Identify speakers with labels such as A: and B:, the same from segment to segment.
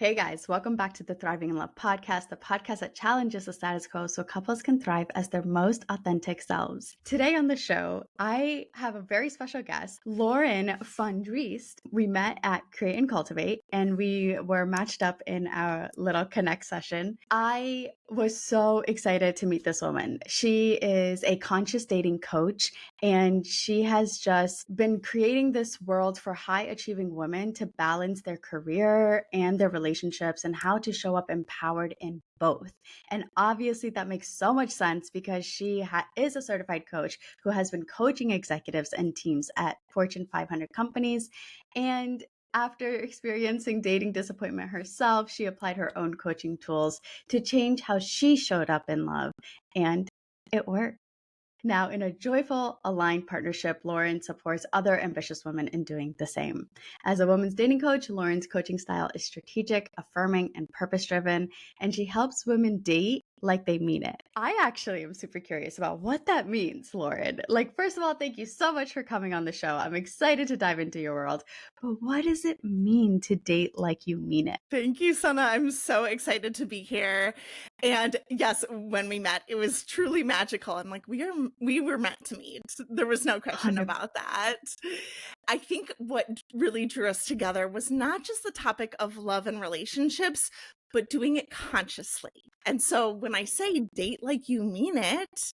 A: Hey guys, welcome back to the Thriving in Love podcast, the podcast that challenges the status quo so couples can thrive as their most authentic selves. Today on the show, I have a very special guest, Lauren Fondriest. We met at Create and Cultivate, and we were matched up in our little connect session. I was so excited to meet this woman. She is a conscious dating coach, and she has just been creating this world for high achieving women to balance their career and their relationships and how to show up empowered in both. And obviously, that makes so much sense because she is a certified coach who has been coaching executives and teams at Fortune 500 companies. And after experiencing dating disappointment herself, she applied her own coaching tools to change how she showed up in love. And it worked. Now, in a joyful, aligned partnership, Lauren supports other ambitious women in doing the same. As a women's dating coach, Lauren's coaching style is strategic, affirming, and purpose-driven, and she helps women date like they mean it. I actually am super curious about what that means, Lauren. Like, first of all, thank you so much for coming on the show. I'm excited to dive into your world. But what does it mean to date like you mean it?
B: Thank you, Sana. I'm so excited to be here. And yes, when we met, it was truly magical. I'm like, we were meant to meet. There was no question
A: 100%.
B: about that. I think what really drew us together was not just the topic of love and relationships, but doing it consciously. And so when I say date like you mean it,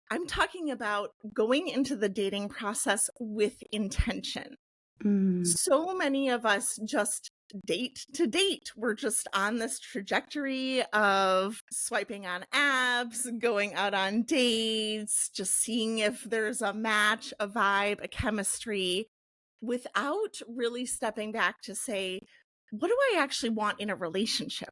B: I'm talking about going into the dating process with intention. So many of us just date to date. We're just on this trajectory of swiping on apps, going out on dates, just seeing if there's a match, a vibe, a chemistry, without really stepping back to say, what do I actually want in a relationship?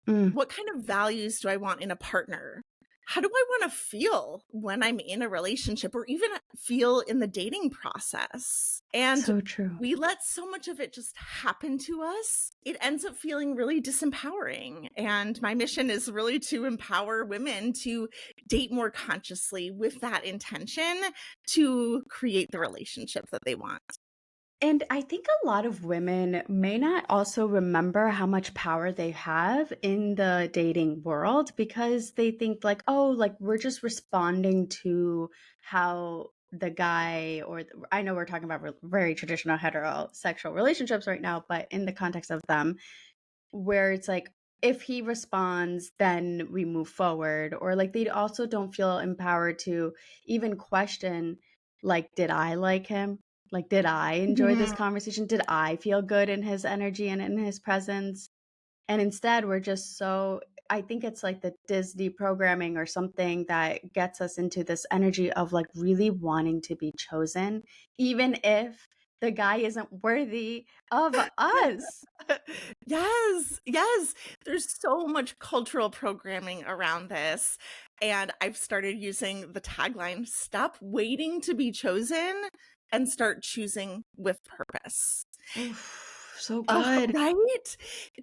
B: What kind of values do I want in a partner? How do I want to feel when I'm in a relationship or even feel in the dating process? And
A: So true.
B: we let so much of it just happen to us. It ends up feeling really disempowering. And my mission is really to empower women to date more consciously with that intention to create the relationship that they want.
A: And I think a lot of women may not also remember how much power they have in the dating world because they think like, oh, like we're just responding to how the guy I know we're talking about very traditional heterosexual relationships right now, but in the context of them, where it's like, if he responds, then we move forward, or like they also don't feel empowered to even question, like, did I like him? Like, did I enjoy this conversation? Did I feel good in his energy and in his presence? And instead, we're just so, I think it's like the Disney programming or something that gets us into this energy of like really wanting to be chosen, even if the guy isn't worthy of us.
B: Yes. There's so much cultural programming around this. And I've started using the tagline, stop waiting to be chosen and start choosing with purpose.
A: Oof, so
B: Oh,
A: good.
B: right?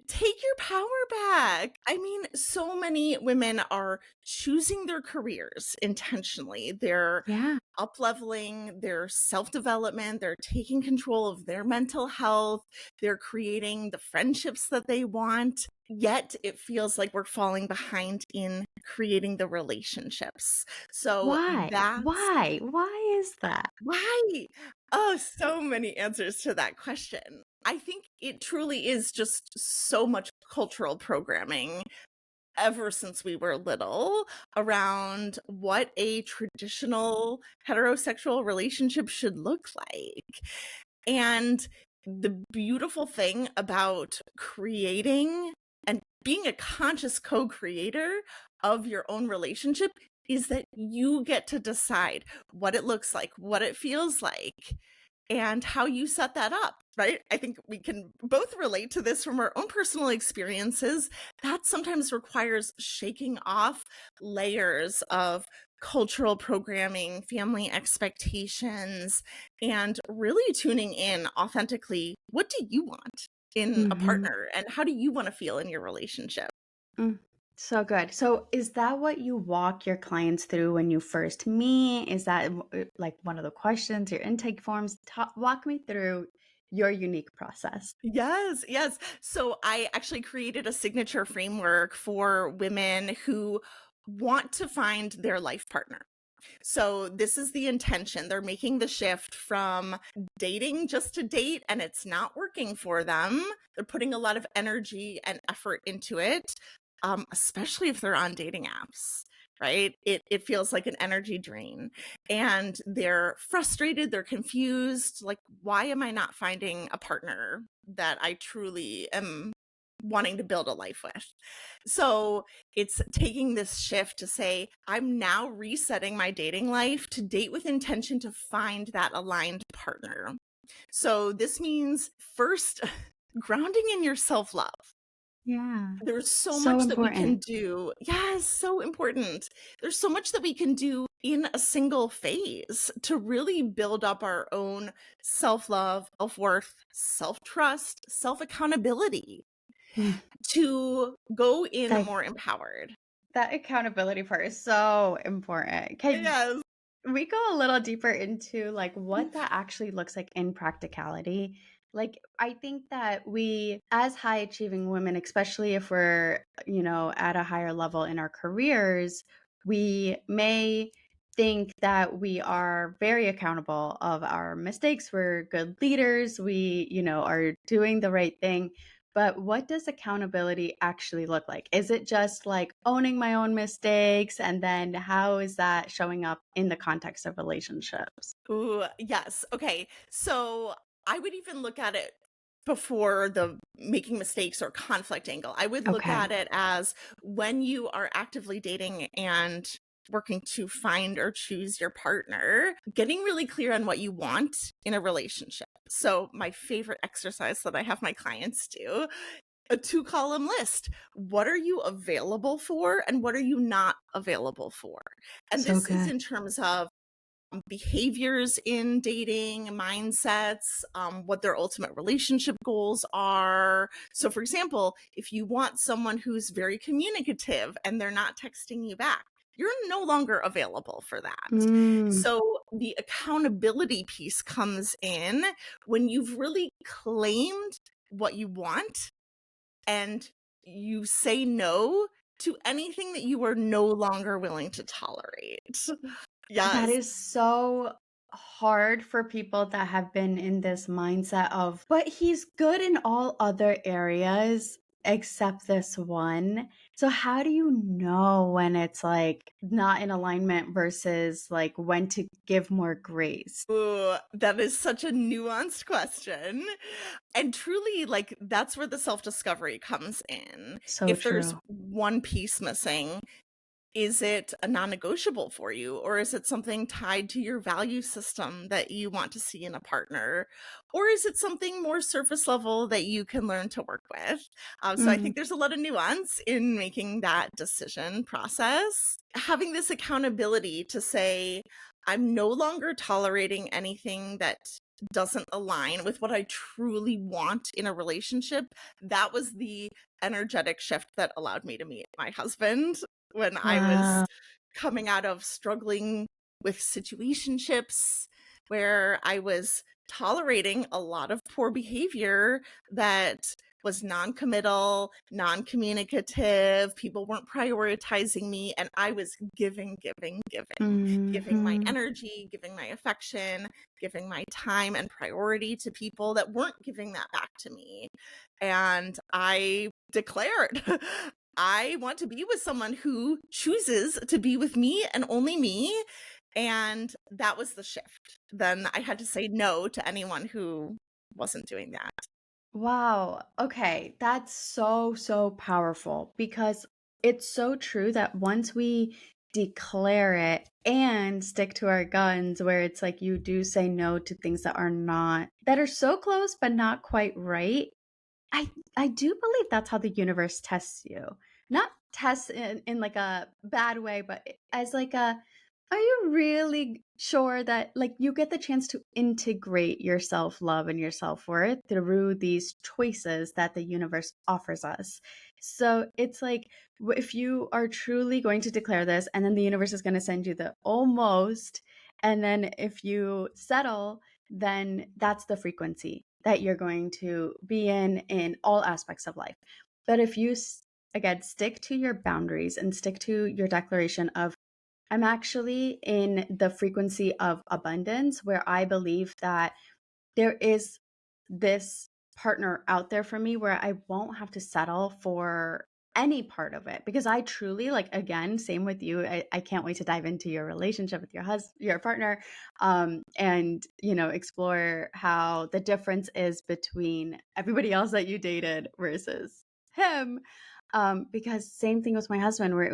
B: Take your power back. I mean, so many women are choosing their careers intentionally. They're
A: Yeah.
B: up leveling their self development. They're taking control of their mental health. They're creating the friendships that they want. Yet it feels like we're falling behind in creating the relationships. So
A: Why?
B: that's
A: Why is that?
B: why. Oh, so many answers to that question. I think it truly is just so much cultural programming ever since we were little around what a traditional heterosexual relationship should look like. And the beautiful thing about creating and being a conscious co-creator of your own relationship is that you get to decide what it looks like, what it feels like, and how you set that up, right? I think we can both relate to this from our own personal experiences. That sometimes requires shaking off layers of cultural programming, family expectations, and really tuning in authentically. What do you want in a
A: Mhm.
B: partner, and how do you want to feel in your relationship?
A: Mm, so good. So is that what you walk your clients through when you first meet? Is that like one of the questions, your intake forms? Walk me through your unique process.
B: Yes, yes. So I actually created a signature framework for women who want to find their life partner. So this is the intention. They're making the shift from dating just to date and it's not working for them. They're putting a lot of energy and effort into it, especially if they're on dating apps. Right? It feels like an energy drain. And they're frustrated, they're confused. Like, why am I not finding a partner that I truly am wanting to build a life with? So it's taking this shift to say, I'm now resetting my dating life to date with intention to find that aligned partner. So this means first, grounding in your self love.
A: Yeah.
B: There's so
A: So
B: much that we can
A: important.
B: do. Yes, so important. There's so much that we can do in a single phase to really build up our own self love, self worth, self trust, self accountability
A: Mm.
B: to go in
A: That
B: more empowered.
A: that accountability part is so important. Can
B: Yes.
A: we go a little deeper into like what that actually looks like in practicality? Like I think that we as high achieving women, especially if we're, at a higher level in our careers, we may think that we are very accountable of our mistakes. We're good leaders. We, are doing the right thing. But what does accountability actually look like? Is it just like owning my own mistakes? And then how is that showing up in the context of relationships?
B: Ooh, yes. Okay. So I would even look at it before the making mistakes or conflict angle. I would look
A: Okay.
B: at it as when you are actively dating and working to find or choose your partner, getting really clear on what you want in a relationship. So, my favorite exercise that I have my clients do, a 2-column list. What are you available for and what are you not available for? And
A: So
B: this is
A: good.
B: in terms of behaviors in dating, mindsets, what their ultimate relationship goals are. So, for example, if you want someone who's very communicative and they're not texting you back, you're no longer available for that.
A: Mm,
B: So, the accountability piece comes in when you've really claimed what you want and you say no to anything that you are no longer willing to tolerate.
A: that
B: Yes.
A: is so hard for people that have been in this mindset of, but he's good in all other areas except this one. So, how do you know when it's like not in alignment versus like when to give more grace?
B: Ooh, that is such a nuanced question. And truly, like, that's where the self-discovery comes in.
A: So
B: If there's
A: true.
B: one piece missing, is it a non-negotiable for you? Or is it something tied to your value system that you want to see in a partner? Or is it something more surface level that you can learn to work with? So I
A: Mm,
B: think there's a lot of nuance in making that decision process. Having this accountability to say, I'm no longer tolerating anything that doesn't align with what I truly want in a relationship. That was the energetic shift that allowed me to meet my husband when I was
A: wow.
B: coming out of struggling with situationships where I was tolerating a lot of poor behavior that was non-committal, non-communicative, people weren't prioritizing me, and I was giving my
A: Hmm.
B: energy, giving my affection, giving my time and priority to people that weren't giving that back to me. And I declared, I want to be with someone who chooses to be with me and only me. And that was the shift. Then I had to say no to anyone who wasn't doing that.
A: Wow. Okay. That's so, so powerful because it's so true that once we declare it and stick to our guns, where it's like you do say no to things that are not, that are so close, but not quite right. I do believe that's how the universe tests you. Not tests in like a bad way, but as like a, are you really sure that like you get the chance to integrate your self-love and your self-worth through these choices that the universe offers us? So it's like if you are truly going to declare this and then the universe is going to send you the almost, and then if you settle, then that's the frequency. that you're going to be in all aspects of life. But if you, again, stick to your boundaries and stick to your declaration of, I'm actually in the frequency of abundance where I believe that there is this partner out there for me where I won't have to settle for any part of it, because I truly, like, again, same with you. I can't wait to dive into your relationship with your partner, and explore how the difference is between everybody else that you dated versus him. Because same thing with my husband, where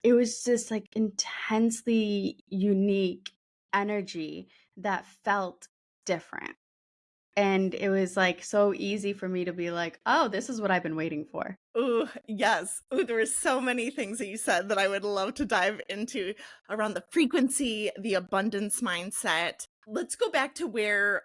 A: it was just like intensely unique energy that felt different. And it was like so easy for me to be like, oh, this is what I've been waiting for.
B: Ooh, yes. Ooh, there were so many things that you said that I would love to dive into around the frequency, the abundance mindset. Let's go back to where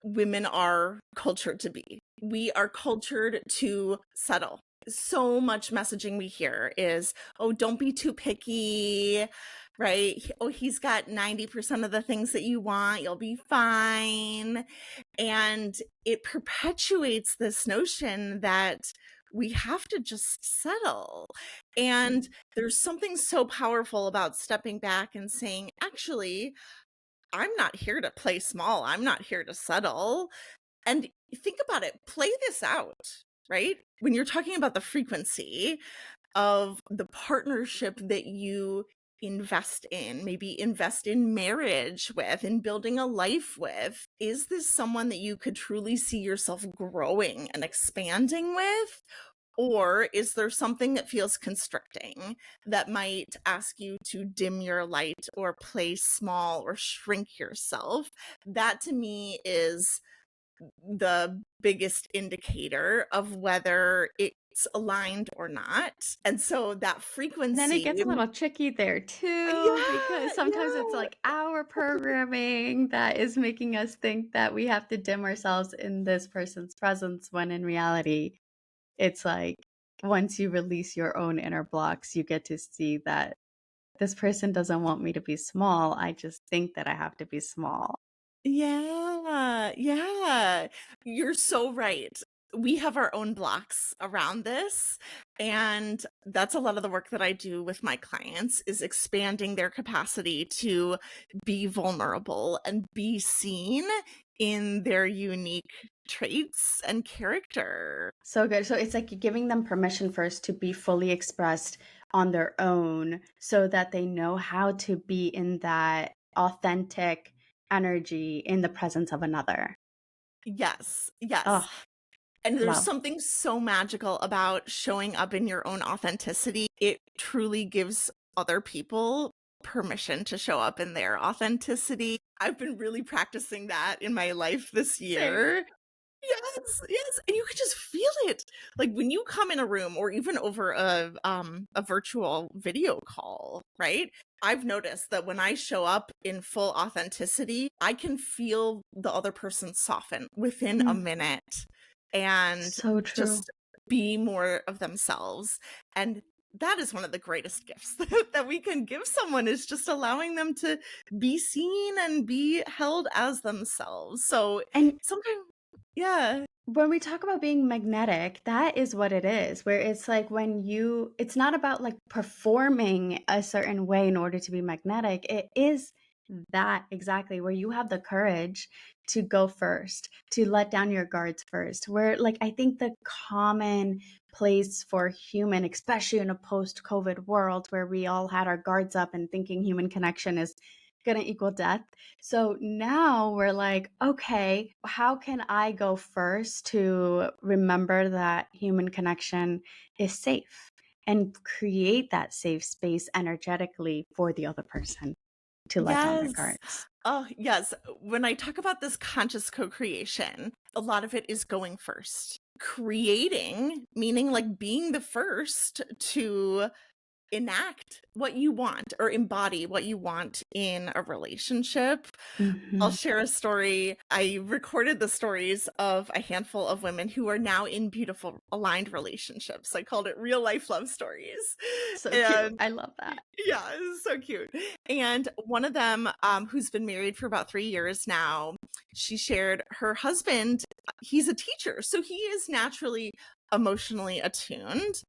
B: women are cultured to be. We are cultured to settle. So much messaging we hear is, oh, don't be too picky, right? Oh, he's got 90% of the things that you want. You'll be fine. And it perpetuates this notion that we have to just settle. And there's something so powerful about stepping back and saying, actually, I'm not here to play small. I'm not here to settle. And think about it, play this out, right? When you're talking about the frequency of the partnership that you invest in, maybe invest in marriage with, in building a life with, is this someone that you could truly see yourself growing and expanding with? Or is there something that feels constricting that might ask you to dim your light or play small or shrink yourself? That to me is the biggest indicator of whether it's aligned or not. And so that
A: And then it
B: frequency,
A: gets a little tricky there too, because
B: yeah,
A: sometimes it's
B: yeah.
A: like our programming that is making us think that we have to dim ourselves in this person's presence, when in reality, it's like once you release your own inner blocks, you get to see that this person doesn't want me to be small. I just think that I have to be small.
B: Yeah, yeah. You're so right. We have our own blocks around this, and that's a lot of the work that I do with my clients is expanding their capacity to be vulnerable and be seen in their unique traits and character.
A: So good. So it's like you're giving them permission first to be fully expressed on their own so that they know how to be in that authentic energy in the presence of another.
B: Yes, yes.
A: Oh,
B: And there's
A: love.
B: something so magical about showing up in your own authenticity. It truly gives other people permission to show up in their authenticity. I've been really practicing that in my life this
A: Same.
B: year. Yes, yes, and you could just feel it. Like when you come in a room or even over a virtual video call, right? I've noticed that when I show up in full authenticity, I can feel the other person soften within a
A: Mm,
B: minute and
A: so true.
B: just be more of themselves. And that is one of the greatest gifts that we can give someone, is just allowing them to be seen and be held as themselves. So
A: And
B: sometimes, yeah.
A: when we talk about being magnetic, that is what it is, where it's like it's not about like performing a certain way in order to be magnetic. It is that exactly where you have the courage to go first, to let down your guards first. Where, like, I think the common place for human, especially in a post COVID world where we all had our guards up and thinking human connection is going to equal death. So now we're like, okay, how can I go first to remember that human connection is safe and create that safe space energetically for the other person to let down their
B: Yes.
A: guards?
B: Oh, yes. When I talk about this conscious co-creation, a lot of it is going first. Creating, meaning like being the first to enact what you want or embody what you want in a relationship. I'll
A: Mhm.
B: share a story. I recorded the stories of a handful of women who are now in beautiful aligned relationships. I called it real life love stories.
A: So cute.
B: And
A: I love that.
B: yeah, it's so cute. And one of them, who's been married for about 3 years now, she shared her husband, he's a teacher, so he is naturally emotionally attuned.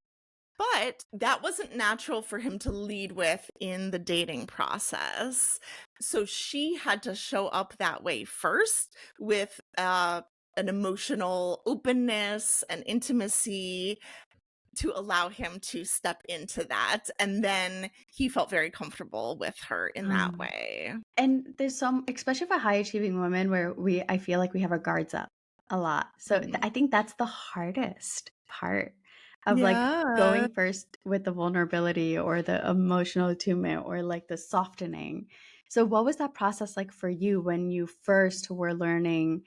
B: But that wasn't natural for him to lead with in the dating process. So she had to show up that way first with an emotional openness and intimacy to allow him to step into that. And then he felt very comfortable with her in that
A: Um,
B: way.
A: and there's some, especially for high achieving women, where I feel like we have our guards up a lot. So
B: Mhm.
A: I think that's the hardest part of like
B: Yeah.
A: going first with the vulnerability or the emotional attunement or like the softening. So, what was that process like for you when you first were learning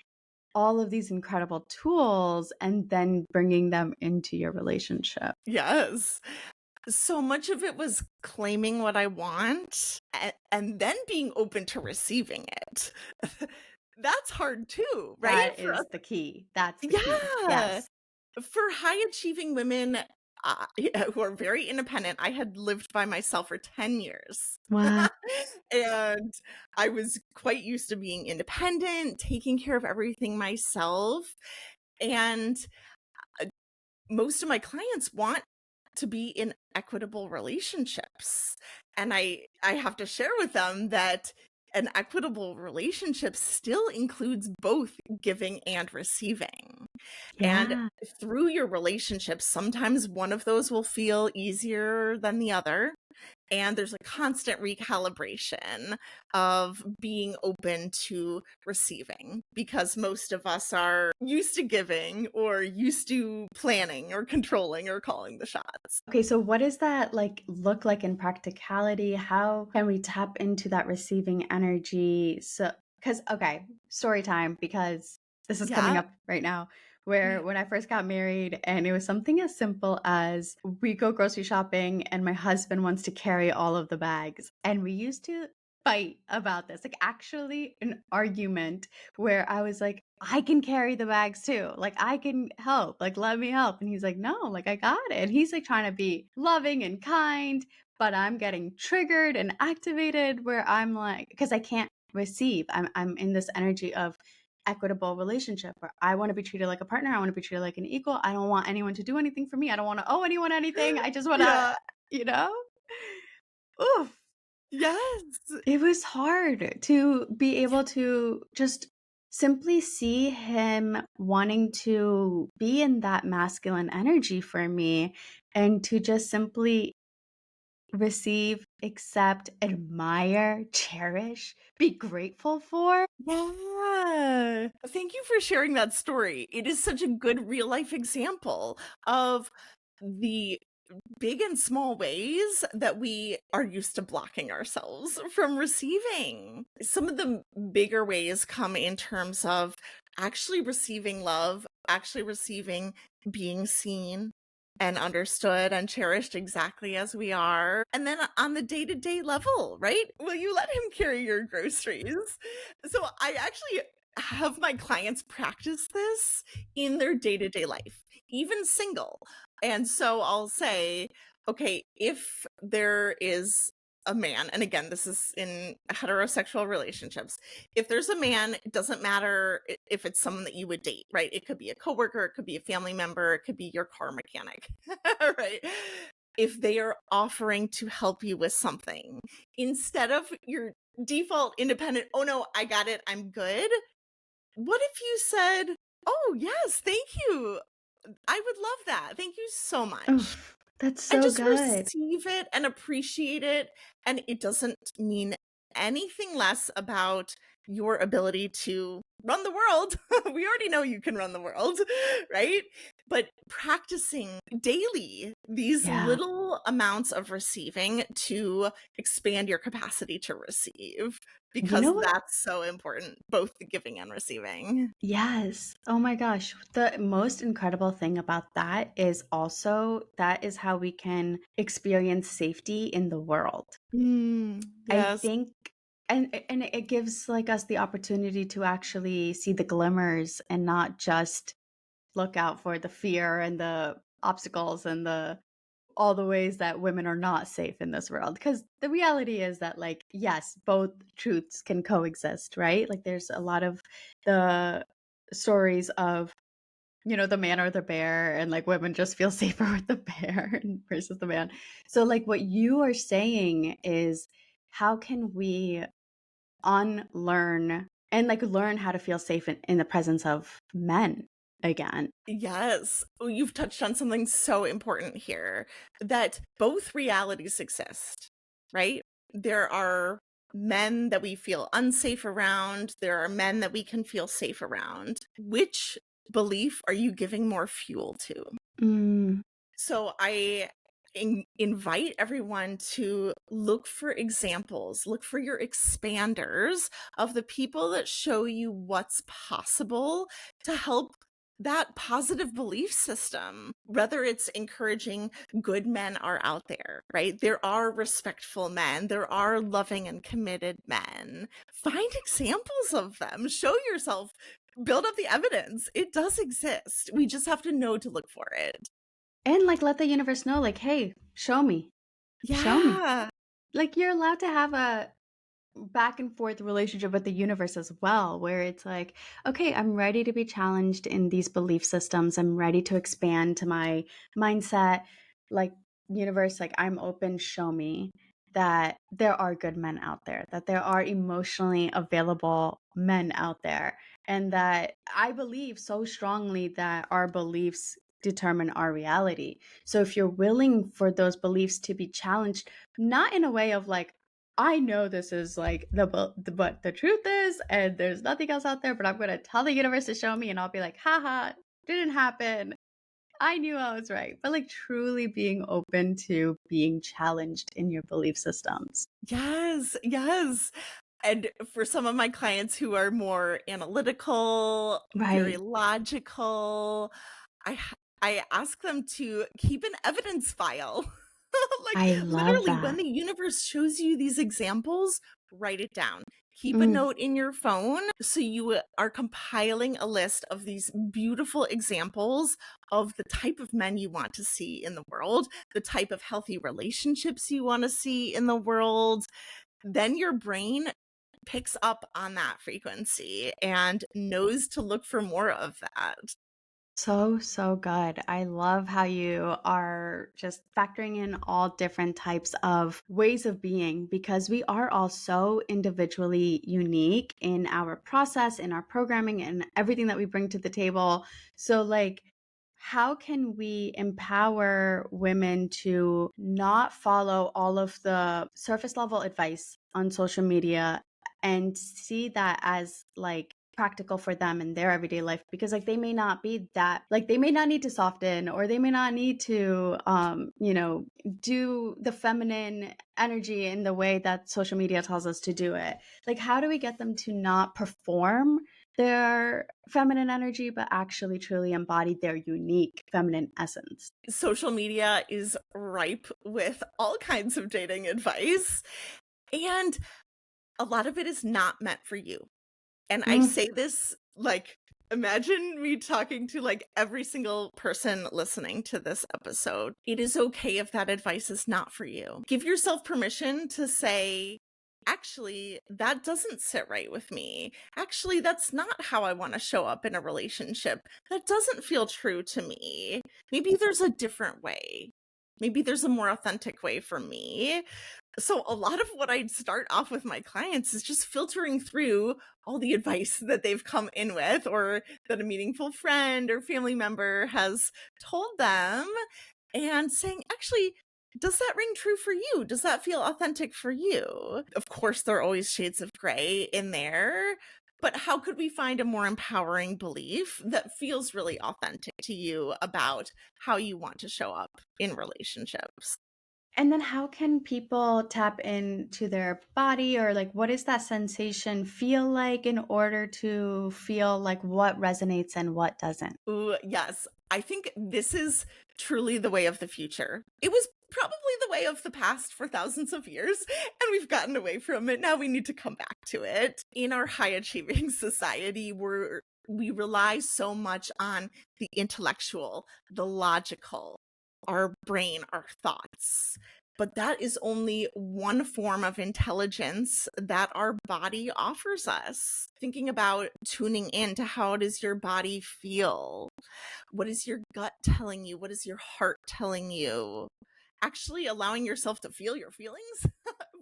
A: all of these incredible tools and then bringing them into your relationship?
B: Yes. So much of it was claiming what I want and then being open to receiving it. That's hard too, right?
A: That
B: For us.
A: is the key. That's the key.
B: Yeah.
A: Yes.
B: For high achieving women yeah, who are very independent, I had lived by myself for 10 years.
A: Wow.
B: And I was quite used to being independent, taking care of everything myself. And most of my clients want to be in equitable relationships. And I have to share with them that an equitable relationship still includes both giving and receiving. And
A: Yeah.
B: through your relationships, sometimes one of those will feel easier than the other. And there's a constant recalibration of being open to receiving because most of us are used to giving or used to planning or controlling or calling the shots.
A: Okay, so what does that like look like in practicality? How can we tap into that receiving energy? So, because, okay, story time, because this is coming
B: Yeah.
A: up right now, where when I first got married, and it was something as simple as we go grocery shopping, and my husband wants to carry all of the bags. And we used to fight about this, like actually an argument where I was like, I can carry the bags too. Like, I can help. Like, let me help. And he's like, no, like, I got it. And he's like trying to be loving and kind, but I'm getting triggered and activated where I'm like, because I can't receive. I'm in this energy of equitable relationship where I want to be treated like a partner. I want to be treated like an equal. I don't want anyone to do anything for me. I don't want to owe anyone anything. I just want to,
B: Yeah.
A: you know? Oof.
B: Yes.
A: It was hard to be able to just simply see him wanting to be in that masculine energy for me and to just simply receive, accept, admire, cherish, be grateful for.
B: Yeah. Thank you for sharing that story. It is such a good real life example of the big and small ways that we are used to blocking ourselves from receiving. Some of the bigger ways come in terms of actually receiving love, actually receiving being seen and understood and cherished exactly as we are. And then on the day to day level, right? Will you let him carry your groceries? So I actually have my clients practice this in their day to day life, even single. And so I'll say, okay, if there is a man, and again, this is in heterosexual relationships, if there's a man, it doesn't matter if it's someone that you would date, right? It could be a coworker, it could be a family member, it could be your car mechanic, right? If they are offering to help you with something, instead of your default independent, oh no, I got it, I'm good. What if you said, oh, yes, thank you. I would love that. Thank you so much.
A: Oof, that's
B: And
A: so
B: just
A: good.
B: receive it and appreciate it. And it doesn't mean anything less about your ability to run the world. We already know you can run the world, right? but practicing daily these
A: Yeah.
B: little amounts of receiving to expand your capacity to receive,
A: You
B: because
A: know what?
B: that's so important, both the giving and receiving.
A: Yes. Oh my gosh. The most incredible thing about that is also that is how we can experience safety in the world. I
B: Yes.
A: think and it gives like us the opportunity to actually see the glimmers and not just look out for the fear and the obstacles and the all the ways that women are not safe in this world, because the reality is that, like, yes, both truths can coexist, right? Like there's a lot of the stories of, the man or the bear, and like women just feel safer with the bear versus the man. So like what you are saying is, how can we unlearn and like learn how to feel safe in the presence of men again?
B: Yes. Oh, you've touched on something so important here, that both realities exist, right? There are men that we feel unsafe around, there are men that we can feel safe around. Which belief are you giving more fuel to?
A: Mm,
B: So I invite everyone to look for examples, look for your expanders of the people that show you what's possible to help that positive belief system. Whether it's encouraging good men are out there, right? There are respectful men, there are loving and committed men. Find examples of them, show yourself, build up the evidence. It does exist. We just have to know to look for it.
A: and like let the universe know, like, hey, show me, show me.
B: Yeah.
A: Like you're allowed to have a back and forth relationship with the universe as well, where it's like, okay, I'm ready to be challenged in these belief systems. I'm ready to expand to my mindset. Like, universe, like, I'm open, show me that there are good men out there, that there are emotionally available men out there, and that I believe so strongly that our beliefs determine our reality. So if you're willing for those beliefs to be challenged, not in a way of like, I know this is like but the truth is, and there's nothing else out there, but I'm gonna tell the universe to show me, and I'll be like, haha, didn't happen. I knew I was right. But like truly being open to being challenged in your belief systems.
B: Yes, yes. And for some of my clients who are more analytical, very
A: Right.
B: logical, I ask them to keep an evidence file. Like,
A: I love
B: literally, when
A: that.
B: the universe shows you these examples, write it down. Keep a
A: Mm.
B: note in your phone so you are compiling a list of these beautiful examples of the type of men you want to see in the world, the type of healthy relationships you want to see in the world. Then your brain picks up on that frequency and knows to look for more of that.
A: So, so good. I love how you are just factoring in all different types of ways of being, because we are all so individually unique in our process, in our programming, and everything that we bring to the table. So, like, how can we empower women to not follow all of the surface level advice on social media and see that as like practical for them in their everyday life? Because like they may not be that, like they may not need to soften, or they may not need to do the feminine energy in the way that social media tells us to do it. Like, how do we get them to not perform their feminine energy, but actually truly embody their unique feminine essence?
B: Social media is ripe with all kinds of dating advice, and a lot of it is not meant for you. And I
A: Mm.
B: say this like, imagine me talking to like every single person listening to this episode. It is okay if that advice is not for you. Give yourself permission to say, actually, that doesn't sit right with me. Actually, that's not how I want to show up in a relationship. That doesn't feel true to me. Maybe there's a different way. Maybe there's a more authentic way for me. So a lot of what I'd start off with my clients is just filtering through all the advice that they've come in with, or that a meaningful friend or family member has told them, and saying, actually, does that ring true for you? Does that feel authentic for you? Of course, there are always shades of gray in there, But how could we find a more empowering belief that feels really authentic to you about how you want to show up in relationships?
A: And then how can people tap into their body, or like what does that sensation feel like in order to feel like what resonates and what doesn't?
B: Ooh, yes. I think this is truly the way of the future. It was probably the way of the past for thousands of years, and we've gotten away from it. Now we need to come back to it. In our high achieving society, we rely so much on the intellectual, the logical, our brain, our thoughts. But that is only one form of intelligence that our body offers us. Thinking about tuning in to how does your body feel? What is your gut telling you? What is your heart telling you? Actually allowing yourself to feel your feelings,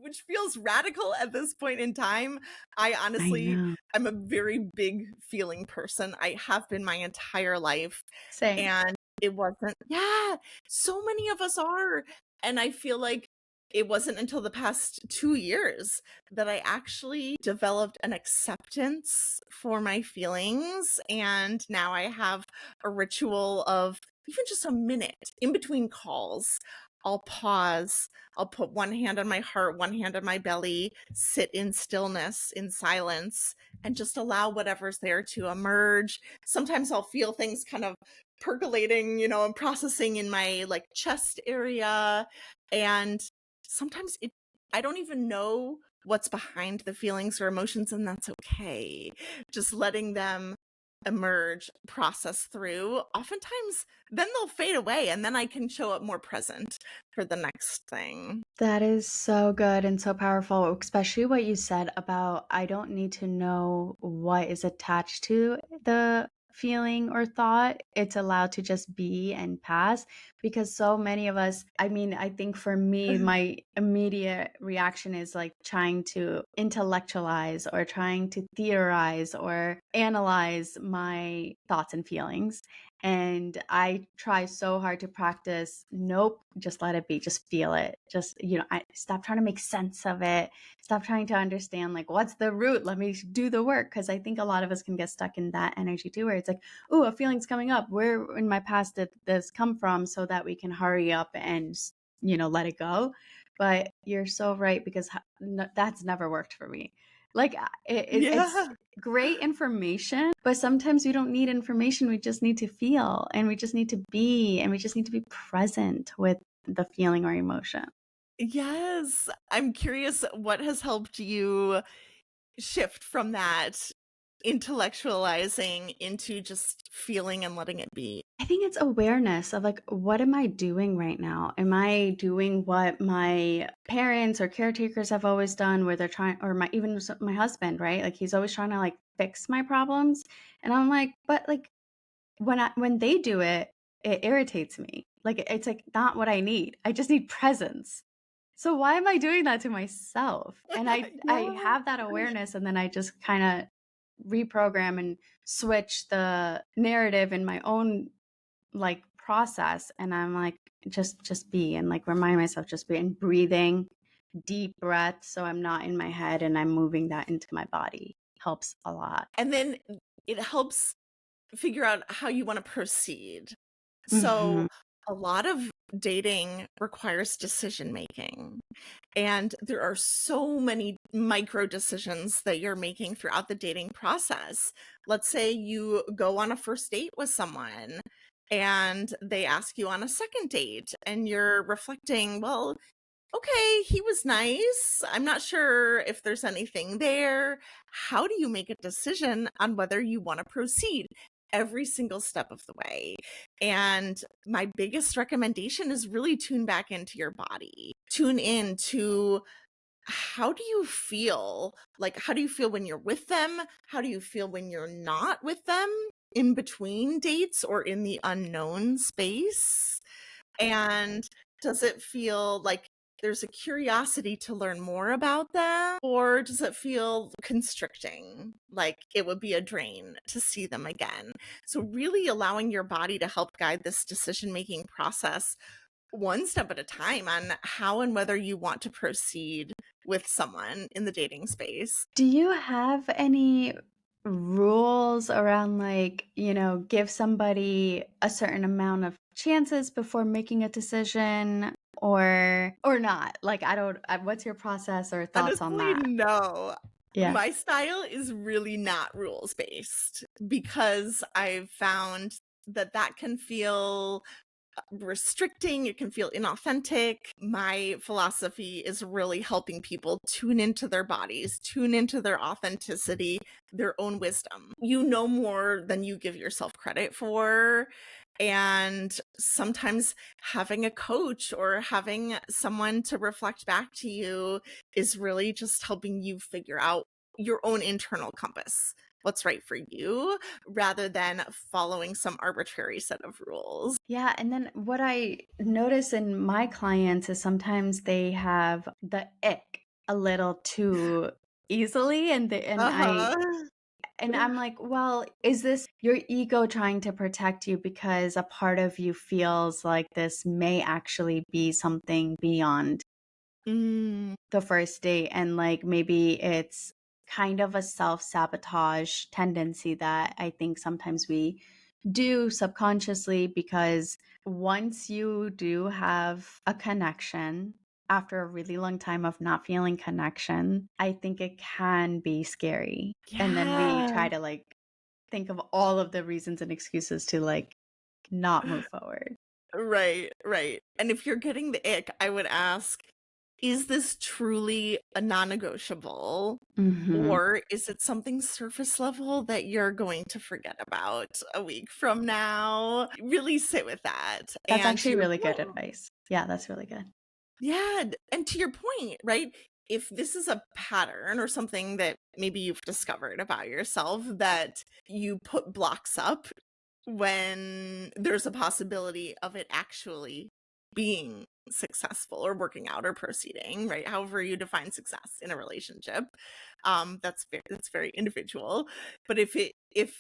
B: which feels radical at this point in time. I
A: I
B: honestly,
A: know.
B: I'm a very big feeling person. I have been my entire life.
A: Same.
B: And it wasn't, yeah, so many of us are. And I feel like it wasn't until the past 2 years that I actually developed an acceptance for my feelings. And now I have a ritual of even just a minute in between calls. I'll pause. I'll put one hand on my heart, one hand on my belly, sit in stillness, in silence, and just allow whatever's there to emerge. Sometimes I'll feel things kind of percolating, and processing in my like chest area. And sometimes I don't even know what's behind the feelings or emotions, and that's okay. Just letting them emerge, process through. Oftentimes, then they'll fade away, and then I can show up more present for the next thing.
A: That is so good and so powerful, especially what you said about I don't need to know what is attached to the feeling or thought. It's allowed to just be and pass, because so many of us, I mean, I think for me, my immediate reaction is like trying to intellectualize or trying to theorize or analyze my thoughts and feelings. And I try so hard to practice, nope, just let it be, just feel it. Just, I stop trying to make sense of it. Stop trying to understand like what's the root. Let me do the work. Cause I think a lot of us can get stuck in that energy too, where it's like, oh, a feeling's coming up. Where in my past did this come from, so that we can hurry up and, let it go. But you're so right, because that's never worked for me. Like it's
B: Yeah.
A: great information, but sometimes we don't need information. We just need to feel, and we just need to be, and we just need to be present with the feeling or emotion.
B: Yes. I'm curious what has helped you shift from that intellectualizing into just feeling and letting it be.
A: I think it's awareness of like, what am I doing right now? Am I doing what my parents or caretakers have always done, where they're trying, or my husband, right? Like he's always trying to like fix my problems. And I'm like, but like when they do it, it irritates me. Like it's like not what I need. I just need presence. So why am I doing that to myself? And I
B: Yeah.
A: have that awareness, and then I just kind of reprogram and switch the narrative in my own like process, and I'm like, just be, and like remind myself, just be, and breathing deep breaths so I'm not in my head and I'm moving that into my body helps a lot.
B: And then it helps figure out how you want to proceed.
A: Hmm.
B: So, a lot of dating requires decision making. And there are so many micro decisions that you're making throughout the dating process. Let's say you go on a first date with someone and they ask you on a second date, and you're reflecting, well, okay, he was nice. I'm not sure if there's anything there. How do you make a decision on whether you want to proceed every single step of the way? And my biggest recommendation is really tune back into your body. Tune in to how do you feel? Like, how do you feel when you're with them? How do you feel when you're not with them in between dates or in the unknown space? And does it feel like there's a curiosity to learn more about them? Or does it feel constricting, like it would be a drain to see them again? So, really allowing your body to help guide this decision making process one step at a time on how and whether you want to proceed with someone in the dating space.
A: Do you have any rules around like, give somebody a certain amount of chances before making a decision or not? Like I don't what's your process or thoughts on
B: Honestly,
A: that?
B: no.
A: Yeah.
B: My style is really not rules based because I've found that that can feel restricting, it can feel inauthentic. My philosophy is really helping people tune into their bodies, tune into their authenticity, their own wisdom. You know more than you give yourself credit for. And sometimes having a coach or having someone to reflect back to you is really just helping you figure out your own internal compass, what's right for you, rather than following some arbitrary set of rules.
A: Yeah, and then what I notice in my clients is sometimes they have the ick a little too easily
B: Uh-huh.
A: and I'm like, well, is this your ego trying to protect you because a part of you feels like this may actually be something beyond
B: Mm,
A: the first date? And like maybe it's kind of a self sabotage tendency that I think sometimes we do subconsciously because once you do have a connection, after a really long time of not feeling connection, I think it can be scary. And then we
B: yeah.
A: try to like think of all of the reasons and excuses to like not move forward.
B: Right, right. And if you're getting the ick, I would ask, is this truly a non-negotiable?
A: Mhm.
B: Or is it something surface level that you're going to forget about a week from now? Really sit with that.
A: That's
B: And to
A: actually
B: your
A: really good
B: point,
A: advice. Yeah, that's really good.
B: yeah, and to your point, right? If this is a pattern or something that maybe you've discovered about yourself that you put blocks up when there's a possibility of it actually being successful or working out or proceeding, right? However you define success in a relationship, that's very individual. But if it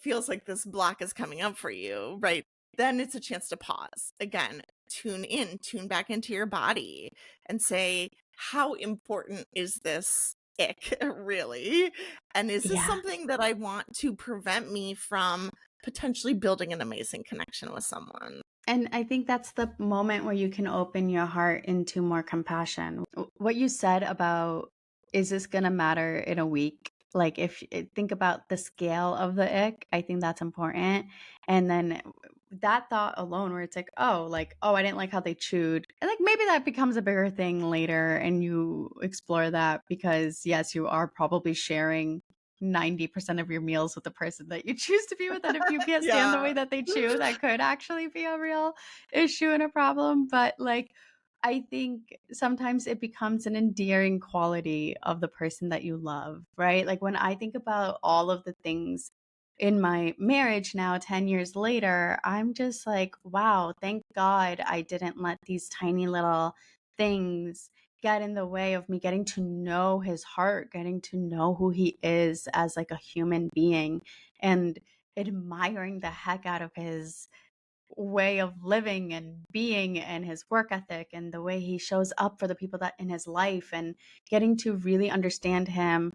B: feels like this block is coming up for you, right? Then it's a chance to pause again, tune back into your body, and say, how important is this ick really? And is this
A: Yeah.
B: something that I want to prevent me from potentially building an amazing connection with someone?
A: And I think that's the moment where you can open your heart into more compassion. What you said about, is this going to matter in a week? Like, think about the scale of the ick, I think that's important. And then that thought alone, where it's like, oh, I didn't like how they chewed. And like, maybe that becomes a bigger thing later and you explore that because, yes, you are probably sharing 90% of your meals with the person that you choose to be with. And if you can't stand the
B: Yeah.
A: way that they chew, that could actually be a real issue and a problem. But like, I think sometimes it becomes an endearing quality of the person that you love, right? Like when I think about all of the things in my marriage now, 10 years later, I'm just like, wow, thank God I didn't let these tiny little things get in the way of me getting to know his heart, getting to know who he is as like a human being and admiring the heck out of his way of living and being and his work ethic and the way he shows up for the people that in his life and getting to really understand him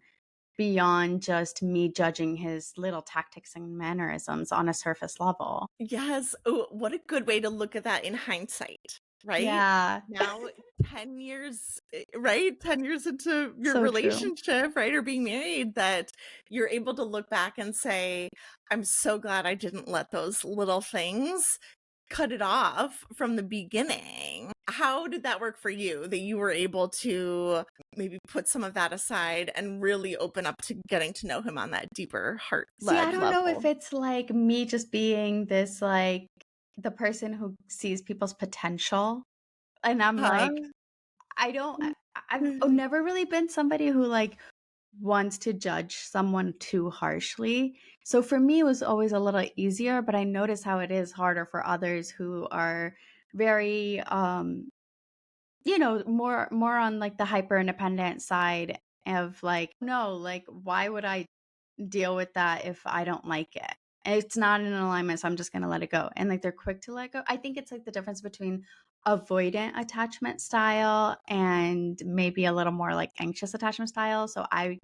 A: beyond just me judging his little tactics and mannerisms on a surface level.
B: Yes. Oh, what a good way to look at that in hindsight, right?
A: Yeah,
B: Now, 10 years, right? 10 years into your
A: so true.
B: relationship, right? Or being married, that you're able to look back and say, I'm so glad I didn't let those little things cut it off from the beginning. How did that work for you, that you were able to maybe put some of that aside and really open up to getting to know him on that deeper
A: See, I
B: heart-led
A: don't know if
B: level?
A: it's like me just being this like the person who sees people's potential. And I'm
B: Huh?
A: like, I don't, I've never really been somebody who like wants to judge someone too harshly. So for me, it was always a little easier, but I notice how it is harder for others who are very, more on like the hyper independent side of like, no, like, why would I deal with that if I don't like it? It's not in alignment, so I'm just gonna let it go. And like they're quick to let go. I think it's like the difference between avoidant attachment style and maybe a little more like anxious attachment style. So I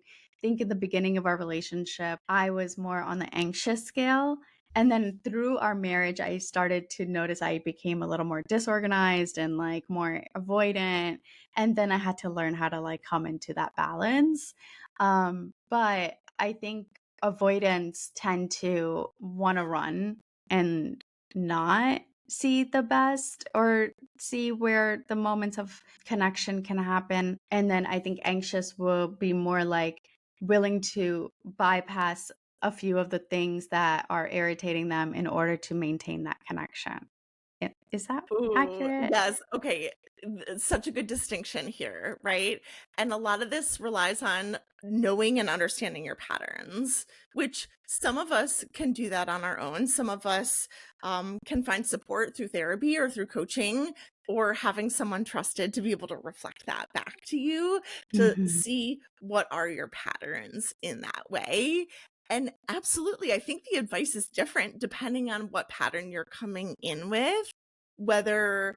A: think in the beginning of our relationship, I was more on the anxious scale. And then through our marriage, I started to notice I became a little more disorganized and like more avoidant. And then I had to learn how to like come into that balance. But I think avoidants tend to want to run and not see the best or see where the moments of connection can happen. And then I think anxious will be more like willing to bypass a few of the things that are irritating them in order to maintain that connection. Is that
B: Ooh,
A: accurate?
B: yes. Okay. Such a good distinction here, right? And a lot of this relies on knowing and understanding your patterns, which some of us can do that on our own. Some of us can find support through therapy or through coaching or having someone trusted to be able to reflect that back to you to
A: Mhm.
B: see what are your patterns in that way. And absolutely, I think the advice is different depending on what pattern you're coming in with, whether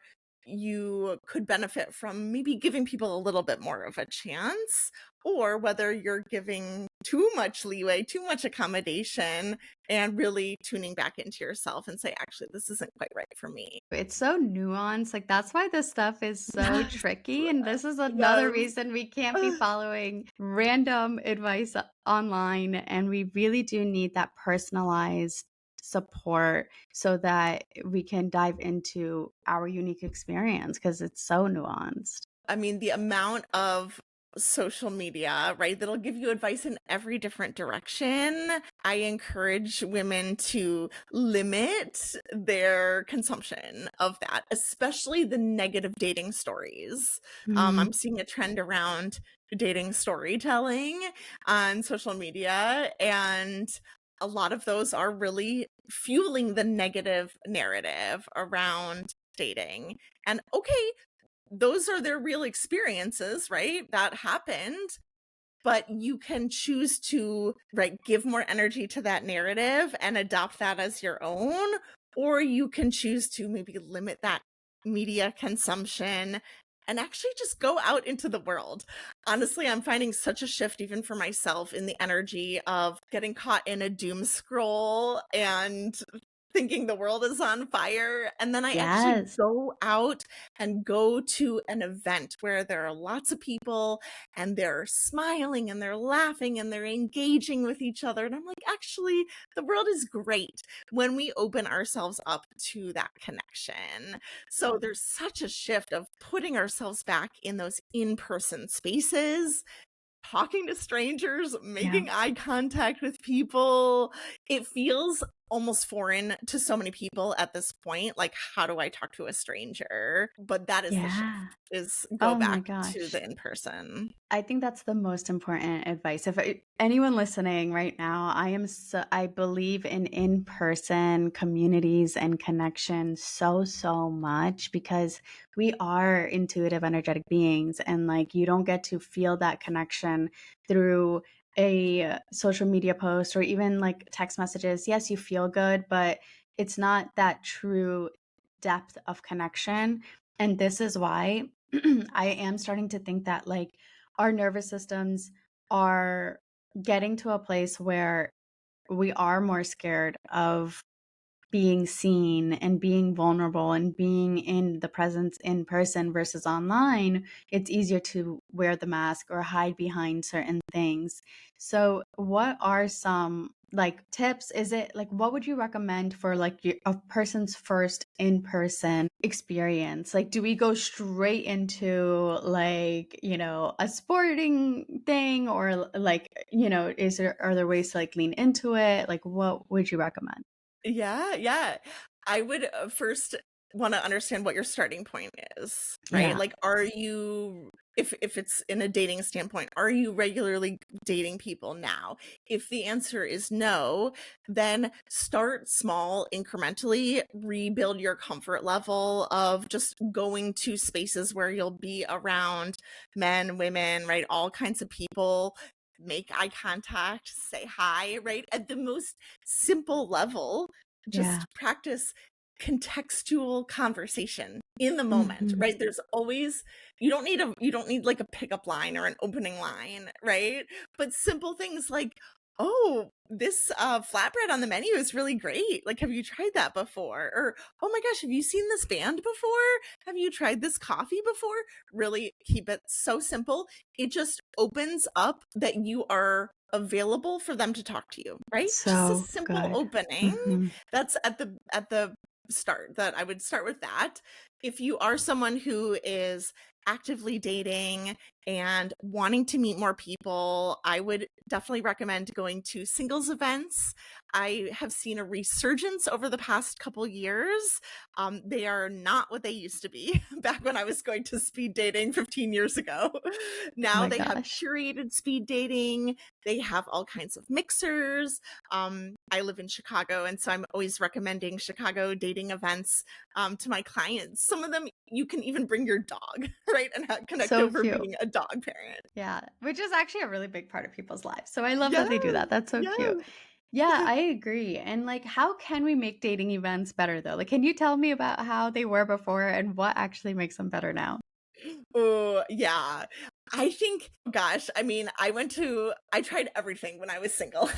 B: you could benefit from maybe giving people a little bit more of a chance, or whether you're giving too much leeway, too much accommodation, and really tuning back into yourself and say, actually, this isn't quite right for me.
A: It's so nuanced. Like, that's why this stuff is so
B: Yes.
A: tricky. And this is another
B: Yes.
A: reason we can't be following random advice online. And we really do need that personalized support so that we can dive into our unique experience because it's so nuanced.
B: I mean, the amount of social media, right, that'll give you advice in every different direction. I encourage women to limit their consumption of that, especially the negative dating stories.
A: Mm,
B: I'm seeing a trend around dating storytelling on social media, and a lot of those are really fueling the negative narrative around dating. And okay, those are their real experiences, right? That happened. But you can choose to, right, give more energy to that narrative and adopt that as your own, or you can choose to maybe limit that media consumption and actually just go out into the world. Honestly, I'm finding such a shift even for myself in the energy of getting caught in a doom scroll and thinking the world is on fire. And then I actually
A: yes.
B: go out and go to an event where there are lots of people and they're smiling and they're laughing and they're engaging with each other. And I'm like, actually, the world is great when we open ourselves up to that connection. So there's such a shift of putting ourselves back in those in-person spaces, talking to strangers,
A: Yeah.
B: making eye contact with people. It feels almost foreign to so many people at this point. Like, how do I talk to a stranger? But that is the shift,
A: Yeah.
B: is go
A: Oh my
B: back to
A: gosh.
B: the in-person.
A: I think that's the most important advice. If anyone listening right now, I believe in-person communities and connection so much because we are intuitive, energetic beings, and like you don't get to feel that connection through a social media post or even like text messages. Yes, you feel good, but it's not that true depth of connection. And this is why I am starting to think that like our nervous systems are getting to a place where we are more scared of being seen and being vulnerable and being in the presence in person versus online. It's easier to wear the mask or hide behind certain things. So, what are some like tips? Is it like what would you recommend for like a person's first in-person experience? Like, do we go straight into like, a sporting thing or like, are there ways to like lean into it? Like, what would you recommend?
B: Yeah, yeah. I would first want to understand what your starting point is, right?
A: Yeah.
B: Like, are you, if it's in a dating standpoint, are you regularly dating people now? If the answer is no, then start small, incrementally, rebuild your comfort level of just going to spaces where you'll be around men, women, right? All kinds of people. Make eye contact, say hi, right? At the most simple level,
A: Yeah.
B: just practice contextual conversation in the moment,
A: Mhm.
B: right? There's always, you don't need like a pickup line or an opening line, right? But simple things like, oh, this flatbread on the menu is really great. Like, have you tried that before? Or, oh my gosh, have you seen this band before? Have you tried this coffee before? Really keep it so simple. It just opens up that you are available for them to talk to you, right? Just a
A: So
B: simple
A: good.
B: opening.
A: Mhm.
B: That's at the start, that I would start with that. If you are someone who is actively dating and wanting to meet more people, I would definitely recommend going to singles events. I have seen a resurgence over the past couple years. They are not what they used to be back when I was going to speed dating 15 years ago.
A: Oh
B: Now
A: my
B: they have
A: gosh.
B: curated speed dating. They have all kinds of mixers. I live in Chicago, and so I'm always recommending Chicago dating events to my clients. Some of them you can even bring your dog, right, and connect
A: So
B: over
A: cute.
B: being a dog parent.
A: Yeah, which is actually a really big part of people's lives. So I love that
B: Yes,
A: they do that. That's so cute.
B: yes.
A: Yeah, I agree. And like, how can we make dating events better though? Like, can you tell me about how they were before and what actually makes them better now?
B: Oh, yeah. I think, gosh, I mean, I tried everything when I was single.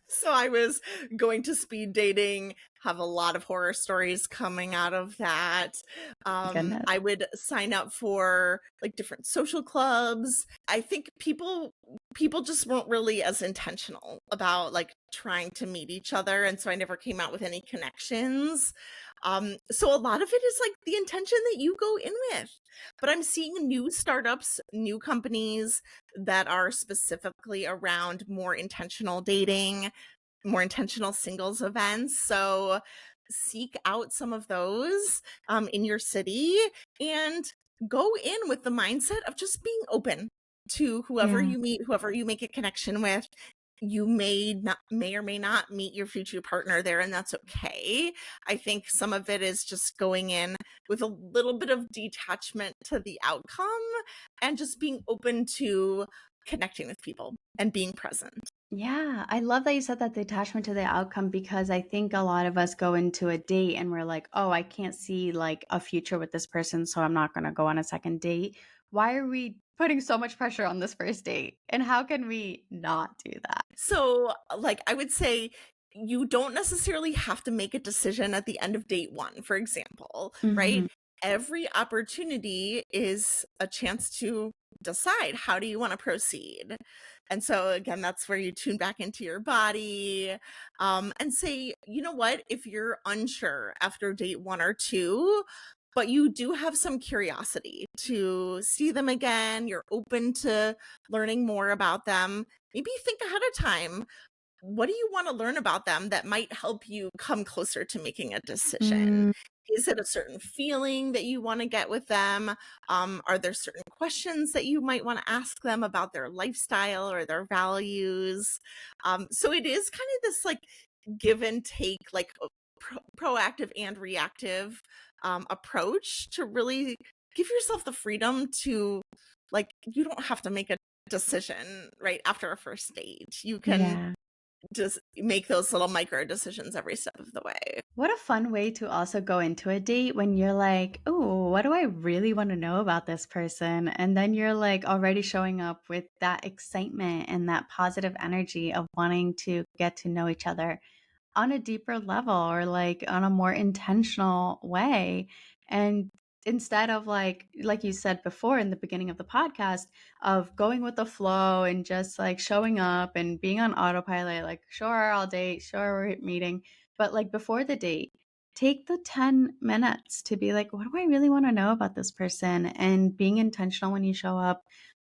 B: So I was going to speed dating, have a lot of horror stories coming out of that.
A: Goodness.
B: I would sign up for like different social clubs. I think people just weren't really as intentional about like trying to meet each other, and so I never came out with any connections. So a lot of it is like the intention that you go in with. But I'm seeing new startups, new companies that are specifically around more intentional dating, more intentional singles events. So seek out some of those in your city and go in with the mindset of just being open to whoever
A: Yeah.
B: you meet, whoever you make a connection with. You may or may not meet your future partner there, and that's okay. I think some of it is just going in with a little bit of detachment to the outcome and just being open to connecting with people and being present.
A: Yeah, I love that you said that, the attachment to the outcome, because I think a lot of us go into a date and we're like, "Oh, I can't see like a future with this person, so I'm not going to go on a second date." Why are we putting so much pressure on this first date? And how can we not do that?
B: So, like, I would say you don't necessarily have to make a decision at the end of date one, for example, right?
A: Mhm.
B: Every opportunity is a chance to decide, how do you want to proceed? And so, again, that's where you tune back into your body, and say, you know what, if you're unsure after date one or two, but you do have some curiosity to see them again, you're open to learning more about them, maybe think ahead of time, what do you want to learn about them that might help you come closer to making a decision?
A: Mm,
B: Is it a certain feeling that you want to get with them? Are there certain questions that you might want to ask them about their lifestyle or their values? So it is kind of this like give and take, like proactive and reactive approach to really give yourself the freedom to, like, you don't have to make a decision right after a first date. You can
A: yeah.
B: just make those little micro decisions every step of the way.
A: What a fun way to also go into a date when you're like, "Oh, what do I really want to know about this person?" And then you're like already showing up with that excitement and that positive energy of wanting to get to know each other on a deeper level, or like on a more intentional way. And instead of like you said before in the beginning of the podcast, of going with the flow and just like showing up and being on autopilot, like, sure, I'll date, sure, we're meeting, but like before the date, take the 10 minutes to be like, what do I really want to know about this person? And being intentional when you show up,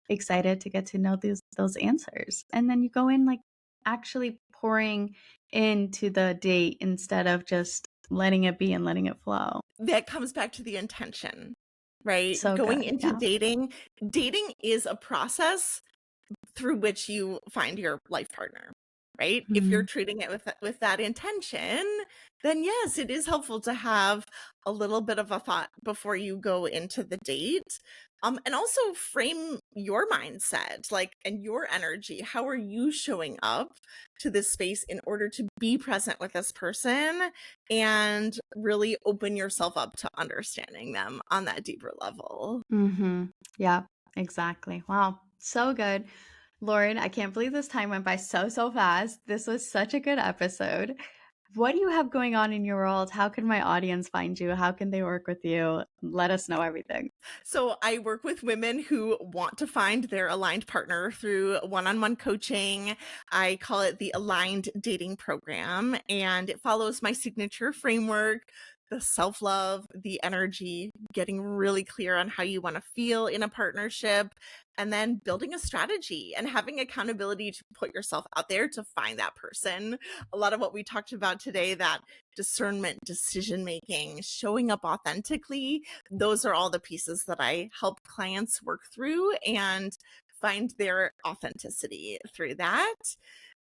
A: excited to get to know those answers. And then you go in like actually pouring into the date instead of just letting it be and letting it flow.
B: That comes back to the intention, right?
A: So
B: Going
A: good.
B: into
A: Yeah.
B: dating is a process through which you find your life partner. right? If you're
A: Mhm.
B: treating it with that intention, then yes, it is helpful to have a little bit of a thought before you go into the date. And also frame your mindset, like, and your energy. How are you showing up to this space in order to be present with this person and really open yourself up to understanding them on that deeper level?
A: Mhm. Yeah, exactly. Wow, so good. Lauren, I can't believe this time went by so fast. This was such a good episode. What do you have going on in your world? How can my audience find you? How can they work with you? Let us know everything.
B: So I work with women who want to find their aligned partner through one-on-one coaching. I call it the Aligned Dating Program, and it follows my signature framework, the self-love, the energy, getting really clear on how you want to feel in a partnership, and then building a strategy and having accountability to put yourself out there to find that person. A lot of what we talked about today, that discernment, decision making, showing up authentically, those are all the pieces that I help clients work through and find their authenticity through that.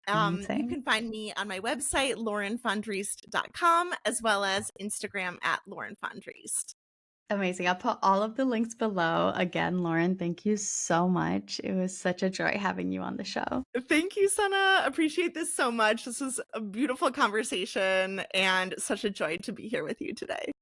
B: You
A: Amazing.
B: can find me on my website, laurenfondriest.com, as well as Instagram at Lauren Fondriest.
A: Amazing. I'll put all of the links below. Again, Lauren, thank you so much. It was such a joy having you on the show.
B: Thank you, Sana. Appreciate this so much. This was a beautiful conversation and such a joy to be here with you today.